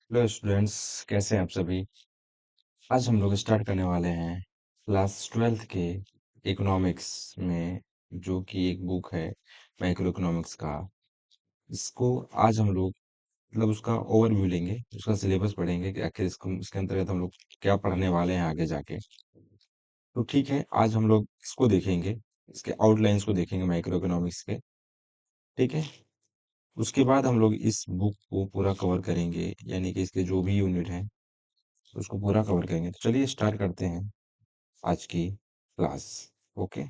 Hello students, कैसे हैं आप सभी। आज हम लोग स्टार्ट करने वाले हैं क्लास 12th के इकोनॉमिक्स में, जो कि एक बुक है माइक्रो इकोनॉमिक्स का। इसको आज हम लोग मतलब उसका ओवरव्यू लेंगे, उसका सिलेबस पढ़ेंगे कि आखिर इसको इसके अंतर्गत हम लोग क्या पढ़ने वाले हैं आगे जाके। तो ठीक है, आज हम लोग इसको देखेंगे, इसके आउटलाइंस को देखेंगे माइक्रो इकोनॉमिक्स के। ठीक है, उसके बाद हम लोग इस बुक को पूरा कवर करेंगे, यानी कि इसके जो भी यूनिट हैं उसको पूरा कवर करेंगे। तो चलिए स्टार्ट करते हैं आज की क्लास। ओके,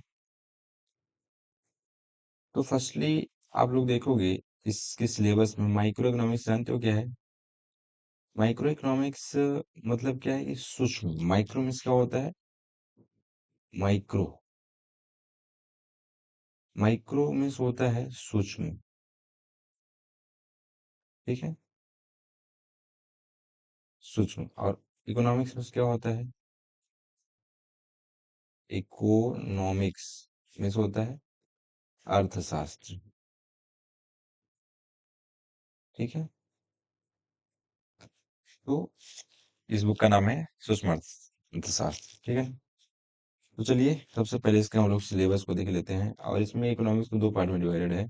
तो फर्स्टली आप लोग देखोगे इसके सिलेबस में माइक्रो इकोनॉमिक्स जानते हो क्या है। माइक्रो इकोनॉमिक्स मतलब क्या है कि सूक्ष्म। माइक्रो मीन्स क्या होता है, माइक्रो। माइक्रो मीन्स होता है सूक्ष्म। ठीक है, सूक्ष्म। और इकोनॉमिक्स मीन्स क्या होता है, इकोनॉमिक्स मीन्स होता है अर्थशास्त्र। ठीक है, तो इस बुक का नाम है सूक्ष्म अर्थशास्त्र। ठीक है, तो चलिए सबसे पहले इसका हम लोग सिलेबस को देख लेते हैं। और इसमें इकोनॉमिक्स को दो पार्ट में डिवाइडेड है,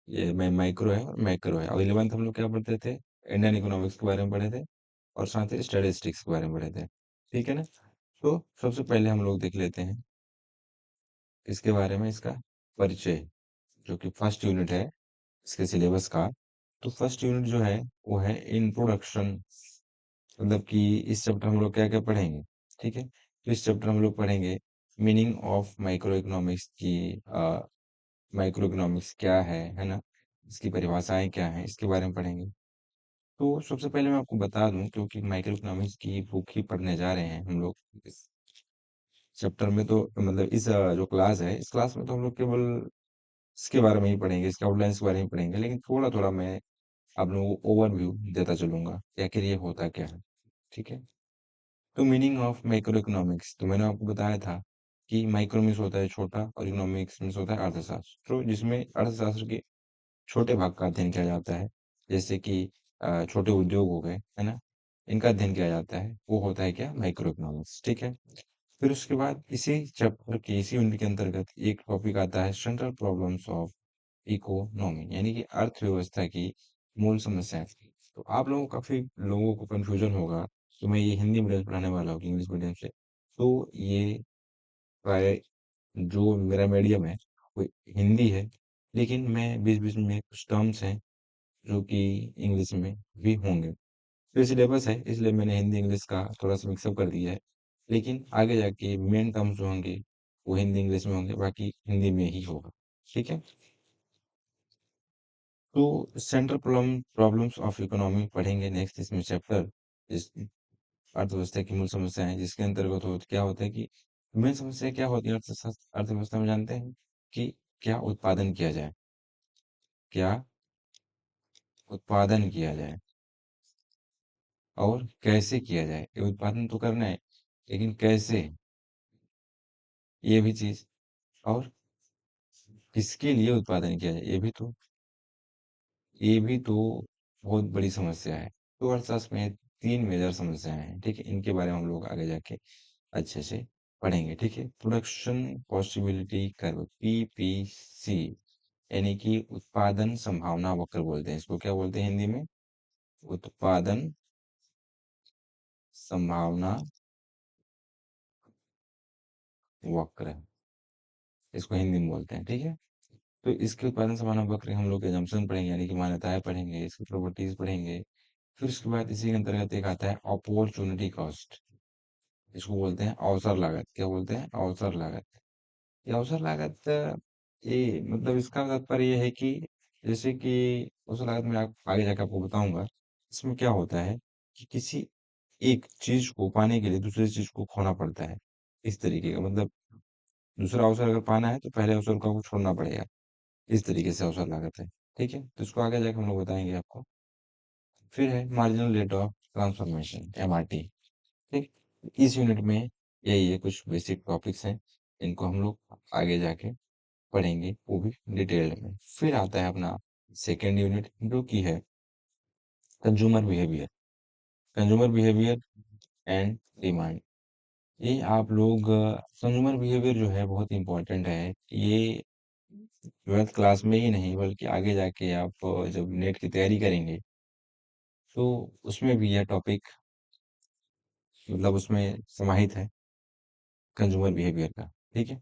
ये मैं माइक्रो है और मैक्रो है। और 11th हम लोग क्या पढ़ते थे, इंडियन इकोनॉमिक्स के बारे में पढ़े थे और साथ ही स्टैटिस्टिक्स के बारे में पढ़े थे। ठीक है ना, तो सबसे पहले हम लोग देख लेते हैं इसके बारे में, इसका परिचय, जो कि फर्स्ट यूनिट है इसके सिलेबस का। तो फर्स्ट यूनिट जो है वो है इंट्रोडक्शन। मतलब कि इस चैप्टर हम लोग क्या क्या पढ़ेंगे। ठीक है, तो इस चैप्टर हम लोग पढ़ेंगे मीनिंग ऑफ माइक्रो इकोनॉमिक्स की। माइक्रो इकोनॉमिक्स क्या है ना, इसकी परिभाषाएं क्या हैं, इसके बारे में पढ़ेंगे। तो सबसे पहले मैं आपको बता दूं, क्योंकि माइक्रो इकोनॉमिक्स की बुक ही पढ़ने जा रहे हैं हम लोग इस चैप्टर में। तो मतलब इस जो क्लास है, इस क्लास में तो हम लोग केवल इसके बारे में ही पढ़ेंगे, इसके आउटलाइंस के बारे में ही पढ़ेंगे। लेकिन थोड़ा थोड़ा मैं आप लोगों को ओवरव्यू देता चलूंगा कि आखिर ये होता क्या है। ठीक है, तो मीनिंग ऑफ माइक्रो इकोनॉमिक्स, तो मैंने आपको बताया था कि माइक्रो मीन्स होता है छोटा और इकोनॉमिक्स मीन्स होता है अर्थशास्त्र, तो जिसमें अर्थशास्त्र के छोटे भाग का अध्ययन किया जाता है। जैसे कि छोटे उद्योग हो गए, है ना, इनका अध्ययन किया जाता है, वो होता है क्या, माइक्रो इकोनॉमिक्स। ठीक है, फिर उसके बाद इसी चैप्टर के इसी यूनिट के अंतर्गत एक टॉपिक आता है सेंट्रल प्रॉब्लम्स ऑफ इकोनॉमी, यानी कि अर्थव्यवस्था की मूल समस्याएं। तो आप लोगों को, काफी लोगों को कंफ्यूजन होगा कि मैं ये हिंदी मीडियम से पढ़ाने वाला हूँ कि इंग्लिश मीडियम से। तो ये प्राय जो मेरा मीडियम है वो हिंदी है, लेकिन मैं बीच बीच में कुछ टर्म्स हैं जो कि इंग्लिश में भी होंगे। तो सिलेबस है, इसलिए मैंने हिंदी इंग्लिश का थोड़ा सा मिक्सअप कर दिया है। लेकिन आगे जाके मेन टर्म्स जो होंगे वो हिंदी इंग्लिश में होंगे, बाकी हिंदी में ही होगा। ठीक है, तो सेंट्रल प्रॉब्लम्स ऑफ इकोनॉमी पढ़ेंगे नेक्स्ट इसमें चैप्टर, इस अर्थव्यवस्था की मूल समस्याएं, जिसके अंतर्गत क्या होता है कि मेन समस्या क्या होती है अर्थव्यवस्था में, जानते हैं कि क्या उत्पादन किया जाए, क्या उत्पादन किया जाए और कैसे किया जाए। ये उत्पादन तो करना है, लेकिन कैसे, ये भी चीज। और किसके लिए उत्पादन किया जाए, ये भी तो बहुत बड़ी समस्या है। तो अर्थशास्त्र में तीन मेजर समस्याएं हैं। ठीक है, इनके बारे में हम लोग आगे जाके अच्छे से पढ़ेंगे। ठीक है, प्रोडक्शन पॉसिबिलिटी कर्व, पीपीसी, यानी कि उत्पादन संभावना वक्र बोलते हैं इसको। क्या बोलते हैं हिंदी में, उत्पादन संभावना वक्र, इसको हिंदी में बोलते हैं। ठीक है, तो इसके उत्पादन संभावना वक्र हम लोग एजम्पशन पढ़ेंगे, यानी कि मान्यताएं पढ़ेंगे, इसकी प्रॉपर्टीज पढ़ेंगे। फिर उसके बाद इसी के अंतर्गत एक आता है अपॉर्चुनिटी कॉस्ट, इसको बोलते हैं अवसर लागत। क्या बोलते हैं, अवसर लागत। ये अवसर लागत, ये मतलब इसका तात्पर्य ये है कि जैसे कि अवसर लागत में आप आगे जाकर आपको बताऊंगा, इसमें क्या होता है कि किसी एक चीज को पाने के लिए दूसरी चीज को खोना पड़ता है, इस तरीके का मतलब। दूसरा अवसर अगर पाना है तो पहले अवसर को आपको छोड़ना पड़ेगा, इस तरीके से अवसर लागत है। ठीक है, तो इसको आगे जाकर हम लोग बताएंगे आपको। फिर है marginal rate of transformation, MRT. ठीक, इस यूनिट में यही है, कुछ बेसिक टॉपिक्स हैं, इनको हम लोग आगे जाके पढ़ेंगे, वो भी डिटेल में। फिर आता है अपना सेकेंड यूनिट, जो कि है consumer behaviour. Consumer behaviour and demand. ये आप लोग कंज्यूमर बिहेवियर जो है बहुत इंपॉर्टेंट है। ये 12th क्लास में ही नहीं बल्कि आगे जाके आप जब नेट की तैयारी करेंगे तो उसमें भी यह टॉपिक मतलब उसमें समाहित है, कंज्यूमर बिहेवियर का। ठीक है,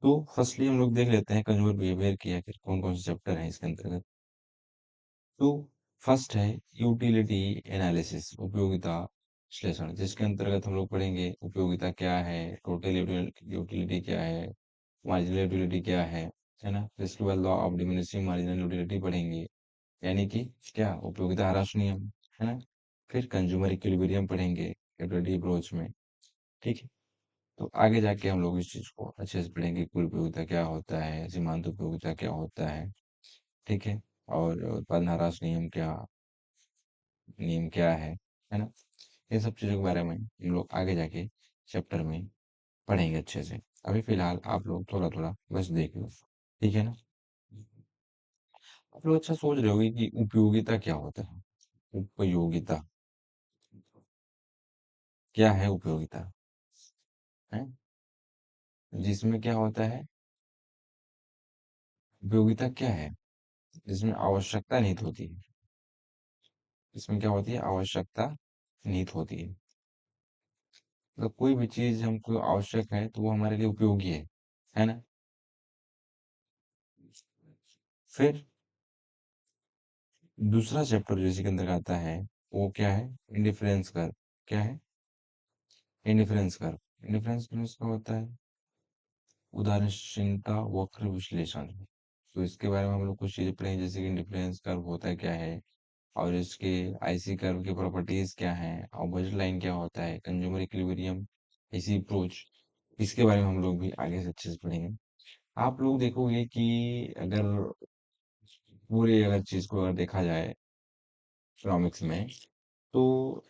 तो फर्स्टली हम लोग देख लेते हैं कंज्यूमर बिहेवियर की आखिर कौन कौन से चैप्टर हैं इसके अंतर्गत। तो फर्स्ट है यूटिलिटी एनालिसिस, उपयोगिता विश्लेषण, जिसके अंतर्गत हम लोग पढ़ेंगे उपयोगिता क्या है, टोटल यूटिलिटी क्या है, मार्जिनल यूटिलिटी क्या है ना। फिर इसके बाद law of diminishing marginal utility पढ़ेंगे, यानी कि क्या उपयोगिता ह्रास नियम, है ना। फिर कंज्यूमर इक्विलिब्रियम पढ़ेंगे यूटिलिटी अप्रोच में। ठीक है, तो आगे जाके हम लोग इस चीज को अच्छे से पढ़ेंगे, कुल उपयोगिता क्या होता है, सीमांत उपयोगिता क्या होता है। ठीक है, और उत्पादन ह्रास नियम क्या है ना। ये सब चीज़ों के बारे में हम लोग आगे जाके चैप्टर में पढ़ेंगे अच्छे से। अभी फिलहाल आप लोग थोड़ा थोड़ा बस देख लो, ठीक है ना। आप लोग अच्छा सोच रहे होगे कि उपयोगिता क्या होता है। उपयोगिता क्या है, उपयोगिता है जिसमें क्या होता है, उपयोगिता क्या है जिसमें आवश्यकता निहित होती है। इसमें क्या होती है, आवश्यकता निहित होती है। मतलब कोई भी चीज हमको आवश्यक है तो वो हमारे लिए उपयोगी है ना। फिर दूसरा चैप्टर जो इसी के अंदर आता है वो क्या है, इंडिफरेंस कर्व। क्या है, इंडिफरेंस कर्व। इंडिफरेंस कर्व इसका होता है उदासीनता वक्र विश्लेषण। तो इसके बारे में हम लोग कुछ चीजें पढ़ेंगे, जैसे कि इंडिफरेंस कर्व होता है क्या है, और इसके आईसी कर्व की प्रॉपर्टीज क्या है, और बजट लाइन क्या होता है, कंज्यूमर इक्विलिब्रियम, आईसी अप्रोच, इसके बारे में हम लोग भी आगे से अच्छे से पढ़ेंगे। आप लोग देखोगे कि अगर पूरे अगर चीज को अगर देखा जाए इकोनॉमिक्स में, तो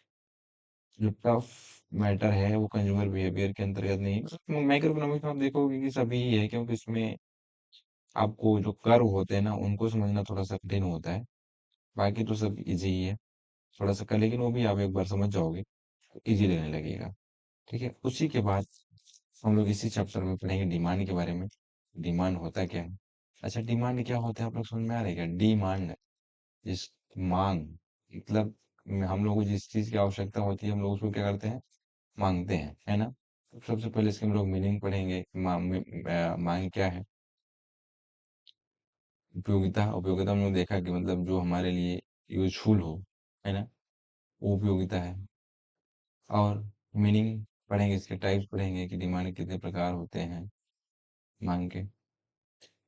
जो टफ मैटर है वो कंज्यूमर बिहेवियर के अंतर्गत नहीं, माइक्रो इकोनॉमिक्स में आप देखोगे कि सभी ही है, क्योंकि इसमें आपको जो कर्व होते हैं ना उनको समझना थोड़ा सा कठिन होता है। बाकी तो सब इजी ही है, थोड़ा सा कर लेकिन वो भी आप एक बार समझ जाओगे तो इजी लगने लगेगा। ठीक है, उसी के बाद हम लोग इसी चैप्टर में पढ़ेंगे डिमांड के बारे में। डिमांड होता क्या है। अच्छा, डिमांड क्या होता है आप लोग समझ में आ रहा है क्या। डिमांड, जिस मांग, मतलब हम लोग को जिस चीज की आवश्यकता होती है हम लोग उसको क्या करते हैं, मांगते हैं, है ना। तो सबसे पहले इसके हम लोग मीनिंग पढ़ेंगे, मांग क्या है। उपयोगिता, उपयोगिता हमने देखा कि मतलब जो हमारे लिए यूजफुल हो, है ना, वो उपयोगिता है। और मीनिंग पढ़ेंगे, इसके टाइप्स पढ़ेंगे कि डिमांड के कितने प्रकार होते हैं, मांग के।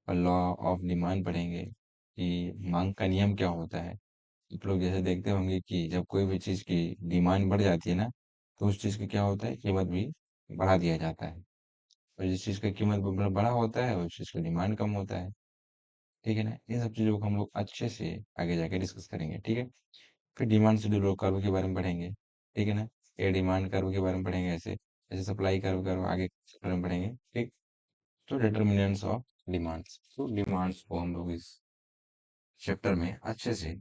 और लॉ ऑफ डिमांड पढ़ेंगे कि मांग का नियम क्या होता है। आप लोग जैसे देखते होंगे कि जब कोई भी चीज़ की डिमांड बढ़ जाती है ना, तो उस चीज़ की क्या होता है, कीमत भी बढ़ा दिया जाता है। और जिस चीज़ का कीमत बड़ा होता है उस चीज़ का डिमांड कम होता है। ठीक है ना, इन सब चीज़ों को हम लोग अच्छे से आगे जाके डिस्कस करेंगे। ठीक है, फिर डिमांड शेड्यूल कर्व के बारे में पढ़ेंगे। ठीक है ना, ये डिमांड कर्व के बारे में पढ़ेंगे, ऐसे ऐसे सप्लाई कर्व कर्व आगे के बारे में पढ़ेंगे। ठीक, तो डिटर्मिनेंट्स ऑफ डिमांड्स, तो डिमांड्स को हम लोग इस चैप्टर में अच्छे से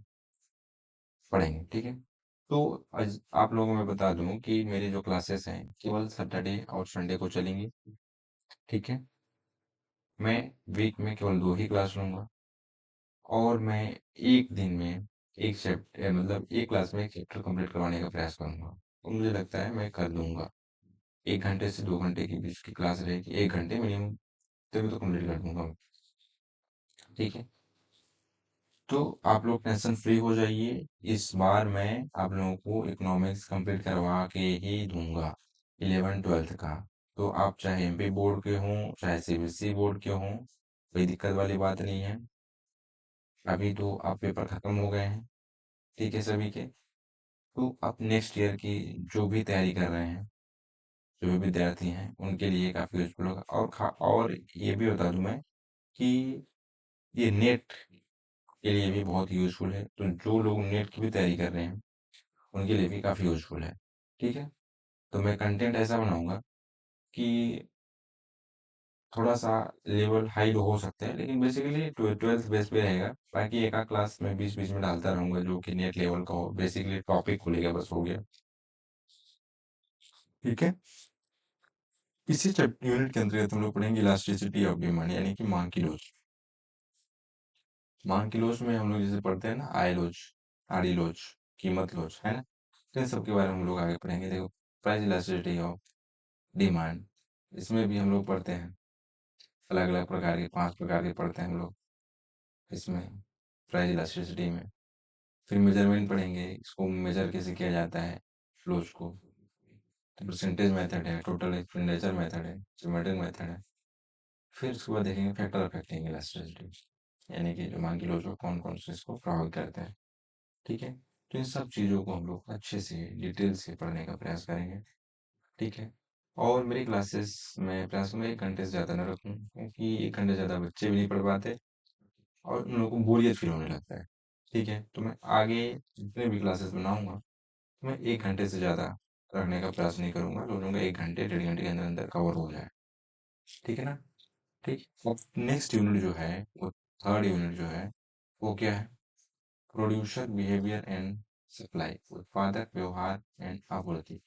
पढ़ेंगे। ठीक है, तो आज आप लोगों को मैं बता दूं कि मेरी जो क्लासेस हैं केवल सैटरडे और संडे को चलेंगी। ठीक है, मैं वीक में केवल 2 ही क्लास लूंगा, और मैं एक दिन में एक चैप्टर मतलब एक क्लास में एक चैप्टर कंप्लीट करवाने का प्रयास करूंगा, और मुझे लगता है मैं कर लूंगा। 1 घंटे से 2 घंटे के बीच की क्लास रहेगी, 1 घंटे मिनिमम, तभी तो कंप्लीट कर दूंगा मैं। ठीक है, तो आप लोग टेंशन फ्री हो जाइए। इस बार मैं आप लोगों को इकोनॉमिक्स कंप्लीट करवा के ही दूंगा, 11th 12th का। तो आप चाहे एमपी बोर्ड के हों चाहे सीबीएसई बोर्ड के हों, कोई दिक्कत वाली बात नहीं है। अभी तो आप पेपर खत्म हो गए हैं, ठीक है सभी के। तो आप नेक्स्ट ईयर की जो भी तैयारी कर रहे हैं, जो भी विद्यार्थी हैं उनके लिए काफ़ी यूजफुल होगा। और ये भी बता दूं मैं कि ये नेट के लिए भी बहुत यूजफुल है, तो जो लोग नेट की भी तैयारी कर रहे हैं उनके लिए भी काफ़ी यूजफुल है। ठीक है, तो मैं कंटेंट ऐसा बनाऊंगा कि थोड़ा सा लेवल हाई लो हो सकते हैं, लेकिन बेसिकली ट्वेल्थ बेस पे रहेगा। बाकी एक आध क्लास में बीच बीच में डालता रहूंगा जो कि नेट लेवल का हो, बेसिकली टॉपिक खुलेगा बस, हो गया। ठीक है। इसी यूनिट के अंतर्गत हम लोग पढ़ेंगे इलास्टिसिटी ऑफ डिमांड, यानी कि मांग की लोच। मांग की लोच में हम लोग जैसे पढ़ते हैं ना, आय लोच, आड़ी लोच, कीमत लोच, है ना। तो इन सब के बारे में हम लोग आगे पढ़ेंगे। देखो, प्राइस इलास्टिसिटी ऑफ डिमांड, इसमें भी हम लोग पढ़ते हैं अलग अलग प्रकार के, 5 प्रकार के पढ़ते हैं हम लोग इसमें, प्राइस इलास्टिसिटी में। फिर मेजरमेंट पढ़ेंगे, इसको मेजर कैसे किया जाता है लोच को। तो परसेंटेज मेथड है, टोटल एक्सपेंडिचर मेथड है, ज्योमेट्रिक मेथड है। फिर उसके बाद देखेंगे फैक्टर अफेक्टिंग इलास्टिसिटी, यानी कि जो मांग की लोच को कौन कौन से इसको प्रभावित करते हैं। ठीक है। तो इन सब चीज़ों को हम लोग अच्छे से डिटेल से पढ़ने का प्रयास करेंगे। ठीक है। और मेरी क्लासेस में प्रयास करूँगा 1 घंटे से ज़्यादा ना रखूँ, क्योंकि 1 घंटे ज़्यादा बच्चे भी नहीं पढ़ पाते और उन लोगों को बोरियत फील होने लगता है। ठीक है। तो मैं आगे जितने भी क्लासेस बनाऊंगा, तो मैं 1 घंटे से ज़्यादा रखने का प्रयास नहीं करूंगा। सोचूंगा 1 घंटे 1.5 घंटे के अंदर अंदर कवर हो जाए। ठीक है ना। ठीक। अब नेक्स्ट यूनिट जो है, वो थर्ड यूनिट जो है, वो क्या है? प्रोड्यूसर बिहेवियर एंड सप्लाई, उत्पादक व्यवहार एंड आपूर्ति,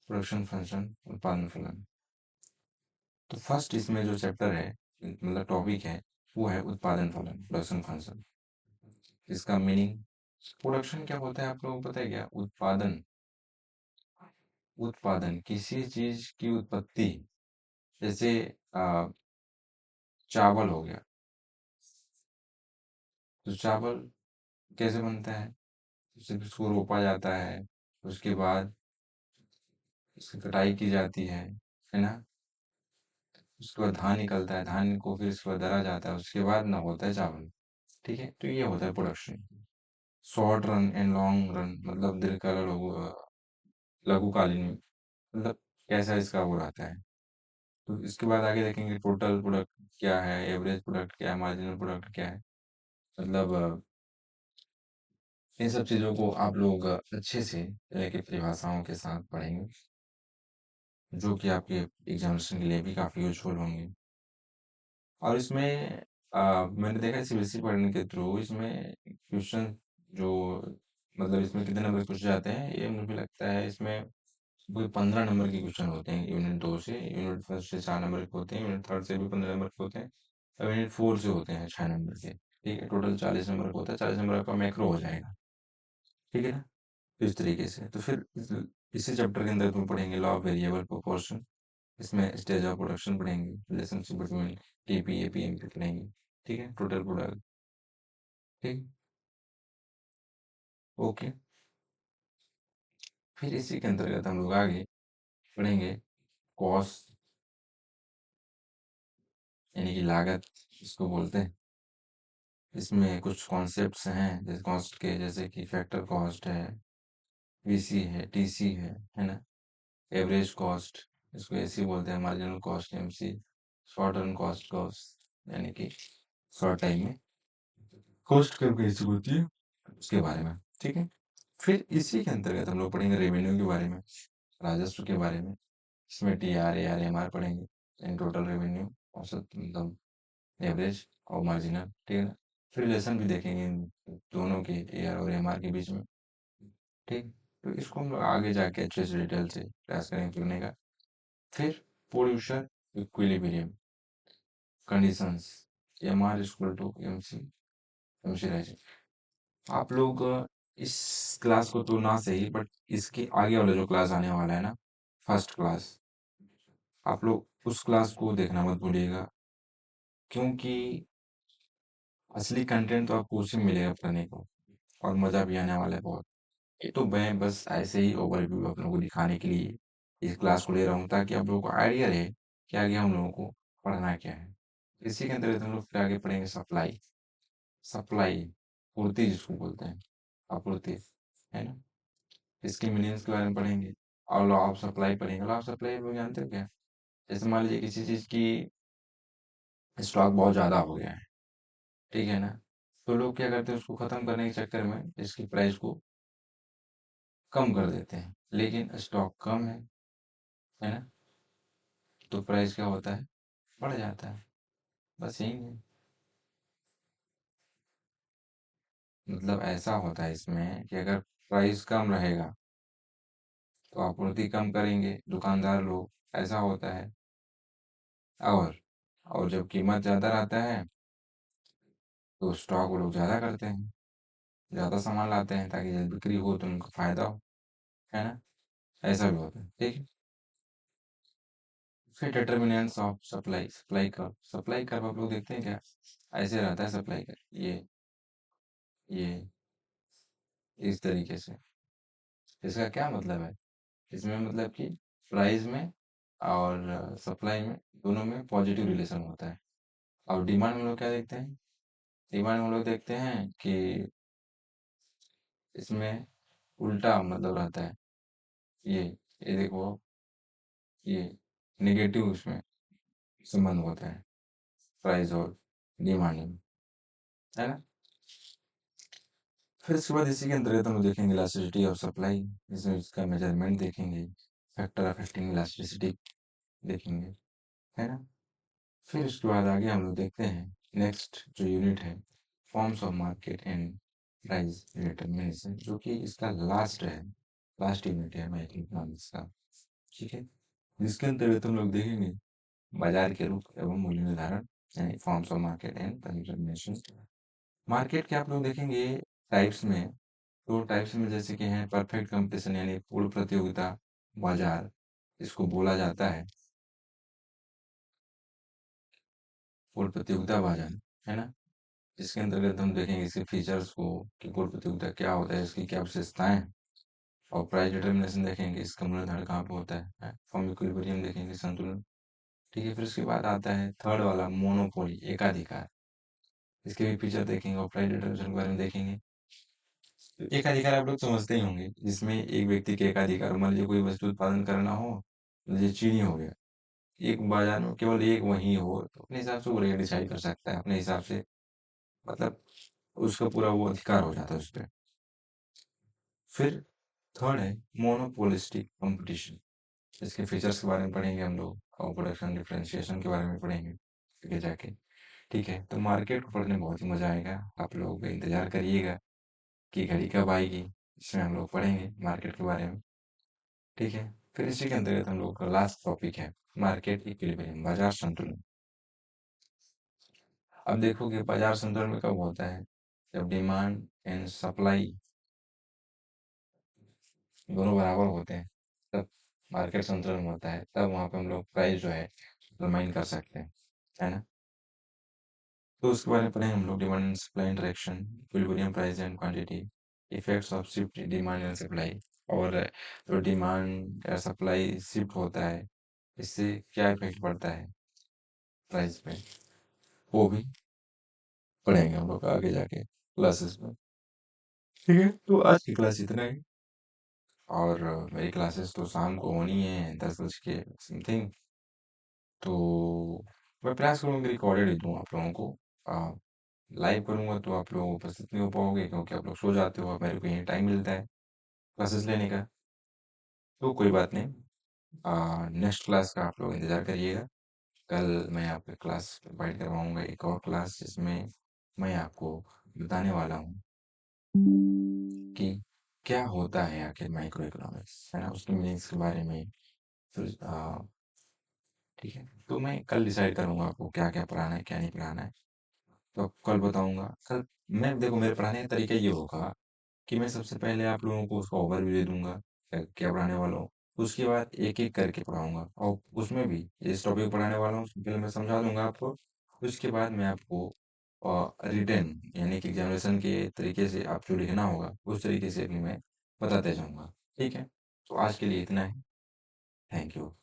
प्रोडक्शन फंक्शन, उत्पादन फलन। तो फर्स्ट इसमें जो चैप्टर है, मतलब टॉपिक है, वो है उत्पादन फलन, प्रोडक्शन फंक्शन। इसका मीनिंग, प्रोडक्शन क्या होता है आप लोगों को पता है क्या? उत्पादन, उत्पादन किसी चीज की उत्पत्ति। जैसे आ, चावल हो गया, तो चावल कैसे बनता है? सिर्फ उसको रोपा जाता है, उसके बाद उसकी कटाई की जाती है ना। उसके बाद धान निकलता है, धान को फिर उसके बाद दरा जाता है, उसके बाद ना होता है चावल। ठीक है। तो ये होता है production. Short run and long run, मतलब दीर्घकाल और लघुकालीन में, मतलब कैसा इसका वो रहता है। तो इसके बाद आगे देखेंगे टोटल प्रोडक्ट क्या है, एवरेज प्रोडक्ट क्या है, मार्जिनल प्रोडक्ट क्या है। मतलब इन सब चीज़ों को आप लोग अच्छे से लेके परिभाषाओं के साथ पढ़ेंगे, जो कि आपके एग्जामिनेशन के लिए भी काफ़ी यूजफुल होंगे। और इसमें मैंने देखा है सीबीएसई पढ़ने के थ्रू इसमें क्वेश्चन जो, मतलब इसमें कितने नंबर पूछे जाते हैं, ये मुझे लगता है इसमें कोई 15 नंबर के क्वेश्चन होते हैं यूनिट 2 से। यूनिट फर्स्ट से 4 नंबर के होते हैं, यूनिट थर्ड से भी 15 नंबर के होते हैं, और यूनिट 4 से होते हैं 6 नंबर के। ठीक है। टोटल 40 नंबर का होता है, 40 नंबर का मैक्रो हो जाएगा। ठीक है ना। तो इस तरीके से, तो फिर इसी चैप्टर के अंदर तुम पढ़ेंगे लॉ ऑफ वेरिएबल प्रोपोर्शन। इसमें स्टेज ऑफ प्रोडक्शन पढ़ेंगे, रिलेशनशिप बिटवीन टीपी एपीएमपी पढ़ेंगे। ठीक है। Total product. ठीक। ओके। फिर इसी के अंतर्गत हम लोग आगे पढ़ेंगे कॉस्ट, यानी कि लागत इसको बोलते हैं। इसमें कुछ कॉन्सेप्ट्स हैं जैसे कॉस्ट के, जैसे कि फैक्टर कॉस्ट है, वीसी है, टीसी है ना। एवरेज कॉस्ट, इसको एसी बोलते हैं, marginal cost MC, short term cost cost, यानी कि शॉर्ट टाइम में कॉस्ट कर्व कैसे होती है, उसके बारे में। ठीक है। फिर इसी के अंतर्गत हम लोग पढ़ेंगे रेवेन्यू के बारे में, राजस्व के बारे में। इसमें T R A R M R पढ़ेंगे, इन टोटल रेवेन्यू, औसत मतलब एवरेज और मार्जिनल। ठीक है ना। फिर रिलेशन भी देखेंगे इन दोनों के, ए आर और एम आर के बीच में। ठीक। तो इसको हम लोग आगे जाके अच्छे से डिटेल से प्रयास करेंगे पढ़ने का। फिर pollution equilibrium conditions, M R equal to M C, M C रह आप लोग इस क्लास को तो ना सही, बट इसके आगे वाला जो क्लास आने वाला है ना, फर्स्ट क्लास, आप लोग उस क्लास को देखना मत भूलिएगा, क्योंकि असली कंटेंट तो आपको उसी में मिलेगा पढ़ने को, और मज़ा भी आने वाला है बहुत। ये तो मैं बस ऐसे ही ओवरव्यू आप लोगों को दिखाने के लिए इस क्लास को ले रहा हूँ, ताकि आप लोगों को आइडिया रहे कि आगे हम लोगों को पढ़ना क्या है। इसी के अंतर्गत हम लोग फिर आगे पढ़ेंगे सप्लाई, सप्लाई, पूर्ति जिसको बोलते हैं, आपूर्ति, है ना। इसके मीनिंग्स के बारे में पढ़ेंगे, और लॉ ऑफ सप्लाई पढ़ेंगे। लॉ ऑफ सप्लाई आप लोग जानते हो क्या? जैसे मान लीजिए किसी चीज़ की स्टॉक बहुत ज़्यादा हो गया है, ठीक है ना, तो लोग क्या करते हैं, उसको ख़त्म करने के चक्कर में इसकी प्राइस को कम कर देते हैं, लेकिन स्टॉक कम है ना, तो प्राइस क्या होता है, बढ़ जाता है। बस यही है। मतलब ऐसा होता है इसमें कि अगर प्राइस कम रहेगा तो आपूर्ति कम करेंगे दुकानदार लोग, ऐसा होता है। और और जब कीमत ज़्यादा रहता है तो स्टॉक वो लोग ज़्यादा करते हैं, ज़्यादा सामान लाते हैं ताकि जब बिक्री हो तो उनको फ़ायदा हो, है ना? ऐसा भी होता है, ठीक है? फिर determinants of supply, supply curve आप लोग देखते हैं क्या? ऐसे रहता है सप्लाई कर्व, ये इस तरीके से। इसका क्या मतलब है? इसमें मतलब कि प्राइस में और सप्लाई में दोनों में पॉजिटिव रिलेशन होता है। और डिमांड में लोग क्या देखते हैं? डिमांड में लोग देखते हैं कि इसमें उल्टा मतलब रहता है। ये ये देखो, ये नेगेटिव उसमें संबंध होता है प्राइस और डिमांड में, है ना? फिर उसके बाद इसी के अंतर्गत हम देखेंगे इलास्टिसिटी और सप्लाई, इसमें इसका मेजरमेंट देखेंगे, फैक्टर अफेक्टिंग इलास्टिसिटी देखेंगे, है ना? फिर उसके बाद आगे हम लोग देखते हैं नेक्स्ट जो यूनिट है, forms of market and price determination, जो कि इसका लास्ट है, लास्ट यूनिट है माइक्रो इकोनॉमिक्स का, ठीक है? जिसके अंतर्गत हम लोग देखेंगे बाजार के रूप एवं मूल्य निर्धारण, यानी forms of market and price determination. Market के आप लोग देखेंगे टाइप्स में, तो टाइप्स में जैसे कि हैं परफेक्ट कंपटीशन यानी पूर्ण प्रतियोगिता बाजार, इसको बोला जाता है पूर्ण प्रतियोगिता बाजार, है ना? जिसके अंतर्गत हम देखेंगे इसके फीचर्स को कि पूर्ण प्रतियोगिता क्या होता है, इसकी क्या विशेषताएं हैं। और प्राइस डिटर्मिनेशन देखेंगे, इसका मूल्य निर्धारण कहाँ पे होता है, फॉर्म इक्विलिब्रियम देखेंगे, संतुलन, ठीक है? फिर उसके बाद आता है थर्ड वाला मोनोपोली, एकाधिकार, इसके भी फीचर देखेंगे और प्राइस डिटर्मिनेशन के बारे में देखेंगे। एकाधिकार आप लोग समझते ही होंगे, जिसमें एक व्यक्ति के एकाधिकार, मान लीजिए कोई वस्तु उत्पादन करना हो, जैसे चीनी हो गया, एक बाजार में केवल एक वही हो तो अपने हिसाब से वो रेट डिसाइड कर सकता है अपने हिसाब से, मतलब उसका पूरा वो अधिकार हो जाता है उस पर। फिर थर्ड है मोनोपोलिस्टिक कंपटीशन, इसके फीचर्स के बारे में पढ़ेंगे हम लोग और प्रोडक्शन डिफरेंशिएशन के बारे में पढ़ेंगे आगे जाके, ठीक है? तो मार्केट को पढ़ने में बहुत ही मजा आएगा, आप लोग इंतजार करिएगा कि घड़ी कब आएगी, इसमें हम लोग पढ़ेंगे मार्केट के बारे में, ठीक है? फिर इसी के अंतर्गत हम लोग का लास्ट टॉपिक है मार्केट इक्विलिब्रियम, बाजार संतुलन। अब देखो कि बाजार संतुलन में कब होता है, जब डिमांड एंड सप्लाई दोनों बराबर होते हैं, तब मार्केट संतुलन होता है, तब वहां पे हम लोग प्राइस जो है डिटरमाइन कर सकते हैं, है ना? तो उसके बारे में पढ़ेंगे हम लोग, demand and supply interaction, equilibrium, price and quantity, effects of shift demand and supply, और जो डिमांड या सप्लाई शिफ्ट होता है इससे क्या इफेक्ट पड़ता है प्राइस पे, वो भी पढ़ेंगे हम लोग आगे जाके क्लासेस में, ठीक है? तो आज की क्लास इतना ही। और मेरी क्लासेस तो शाम को होनी है 10 बज के समथिंग, तो मैं प्रयास करूँगा कि रिकॉर्डेड ही दूँ आप लोगों को। लाइव करूँगा तो आप लोग उपस्थित नहीं हो पाओगे क्योंकि आप लोग सो जाते हो, मेरे को यही टाइम मिलता है क्लासेस लेने का। तो कोई बात नहीं, नेक्स्ट क्लास का आप लोग इंतज़ार करिएगा। कल मैं आपको क्लास प्रोवाइड करवाऊँगा, एक और क्लास, जिसमें मैं आपको बताने वाला हूँ कि क्या होता है आखिर माइक्रो इकोनॉमिक्स, है ना? उसकी मीनिंग्स के बारे में। फिर ठीक है, तो मैं कल डिसाइड करूँगा आपको क्या-क्या पढ़ाना है, क्या नहीं पढ़ाना है, तो आपको कल बताऊँगा। कल मैं देखो मेरे पढ़ाने का तरीका ये होगा कि मैं सबसे पहले आप लोगों को उसका ओवरव्यू दे दूँगा, क्या पढ़ाने वाला हूँ। उसके बाद एक-एक करके पढ़ाऊँगा और उसमें भी जिस टॉपिक पढ़ाने वाला हूँ उसको पहले मैं समझा दूँगा आपको। उसके बाद मैं आपको रिटेन यानी कि एग्ज़ामिनेशन के तरीके से आप जो लिखना होगा, उस तरीके से भी मैं बताते जाऊँगा। ठीक है? तो आज के लिए इतना ही। Thank you.